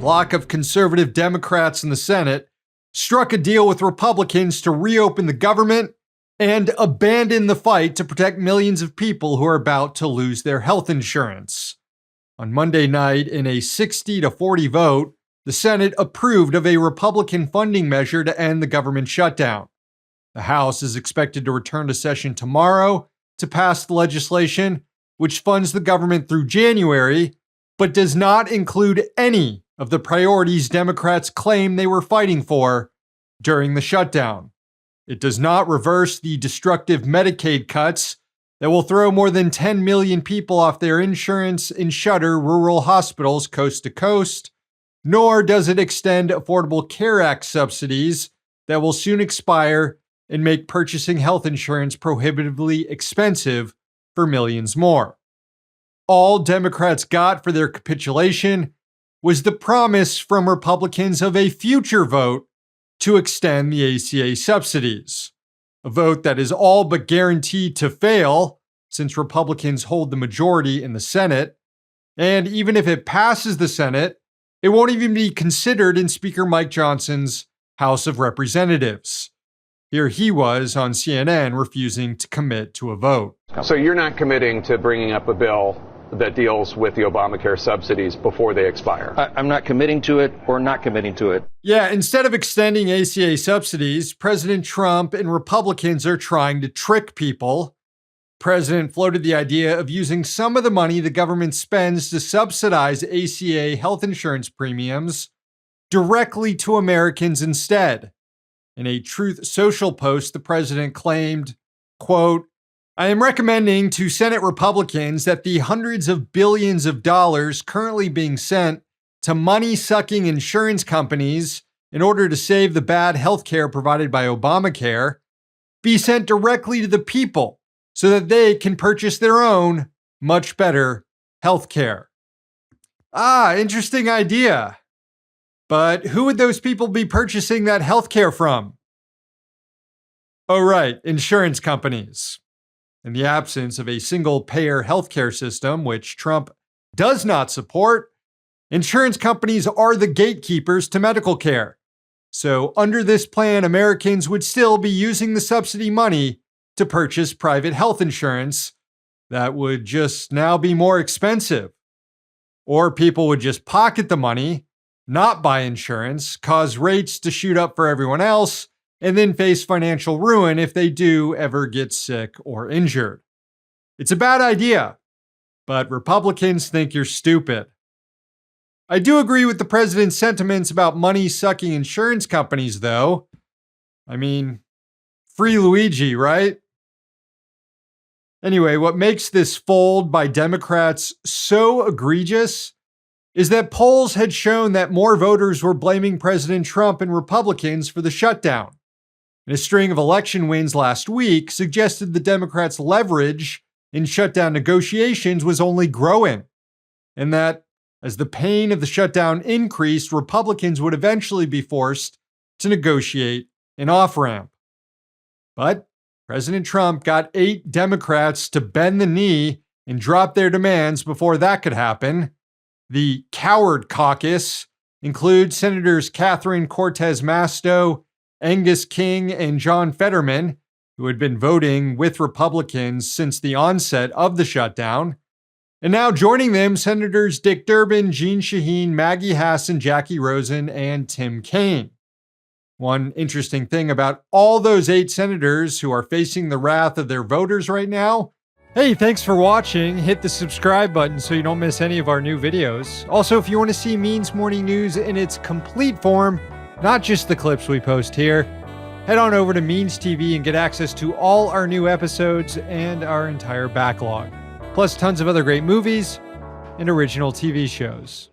bloc of conservative Democrats in the Senate struck a deal with Republicans to reopen the government and abandon the fight to protect millions of people who are about to lose their health insurance. On Monday night, in a 60-40 vote, the Senate approved of a Republican funding measure to end the government shutdown. The House is expected to return to session tomorrow to pass the legislation, which funds the government through January, but does not include any of the priorities Democrats claim they were fighting for during the shutdown. It does not reverse the destructive Medicaid cuts that will throw more than 10 million people off their insurance and shutter rural hospitals coast to coast, nor does it extend Affordable Care Act subsidies that will soon expire and make purchasing health insurance prohibitively expensive for millions more. All Democrats got for their capitulation was the promise from Republicans of a future vote to extend the ACA subsidies, a vote that is all but guaranteed to fail since Republicans hold the majority in the Senate, and even if it passes the Senate, it won't even be considered in Speaker Mike Johnson's House of Representatives. Here he was on CNN refusing to commit to a vote. So you're not committing to bringing up a bill that deals with the Obamacare subsidies before they expire? I'm not committing to it or not committing to it. Yeah, instead of extending ACA subsidies, President Trump and Republicans are trying to trick people. The president floated the idea of using some of the money the government spends to subsidize ACA health insurance premiums directly to Americans instead. In a Truth Social post, the president claimed, quote, "I am recommending to Senate Republicans that the hundreds of billions of dollars currently being sent to money-sucking insurance companies in order to save the bad health care provided by Obamacare be sent directly to the people so that they can purchase their own, much better health care." Interesting idea. But who would those people be purchasing that health care from? Oh, right, insurance companies. In the absence of a single-payer healthcare system, which Trump does not support, insurance companies are the gatekeepers to medical care. So under this plan, Americans would still be using the subsidy money to purchase private health insurance that would just now be more expensive. Or people would just pocket the money, not buy insurance, cause rates to shoot up for everyone else, and then face financial ruin if they do ever get sick or injured. It's a bad idea, but Republicans think you're stupid. I do agree with the president's sentiments about money-sucking insurance companies, though. I mean, free Luigi, right? Anyway, what makes this fold by Democrats so egregious is that polls had shown that more voters were blaming President Trump and Republicans for the shutdown. And a string of election wins last week suggested the Democrats' leverage in shutdown negotiations was only growing, and that as the pain of the shutdown increased, Republicans would eventually be forced to negotiate an off-ramp. But President Trump got 8 Democrats to bend the knee and drop their demands before that could happen. The Coward Caucus includes Senators Catherine Cortez Masto, Angus King, and John Fetterman, who had been voting with Republicans since the onset of the shutdown. And now joining them, Senators Dick Durbin, Jeanne Shaheen, Maggie Hassan, Jackie Rosen, and Tim Kaine. One interesting thing about all those 8 senators who are facing the wrath of their voters right now. Hey, thanks for watching. Hit the subscribe button so you don't miss any of our new videos. Also, if you want to see Means Morning News in its complete form, not just the clips we post here, head on over to Means TV and get access to all our new episodes and our entire backlog, plus tons of other great movies and original TV shows.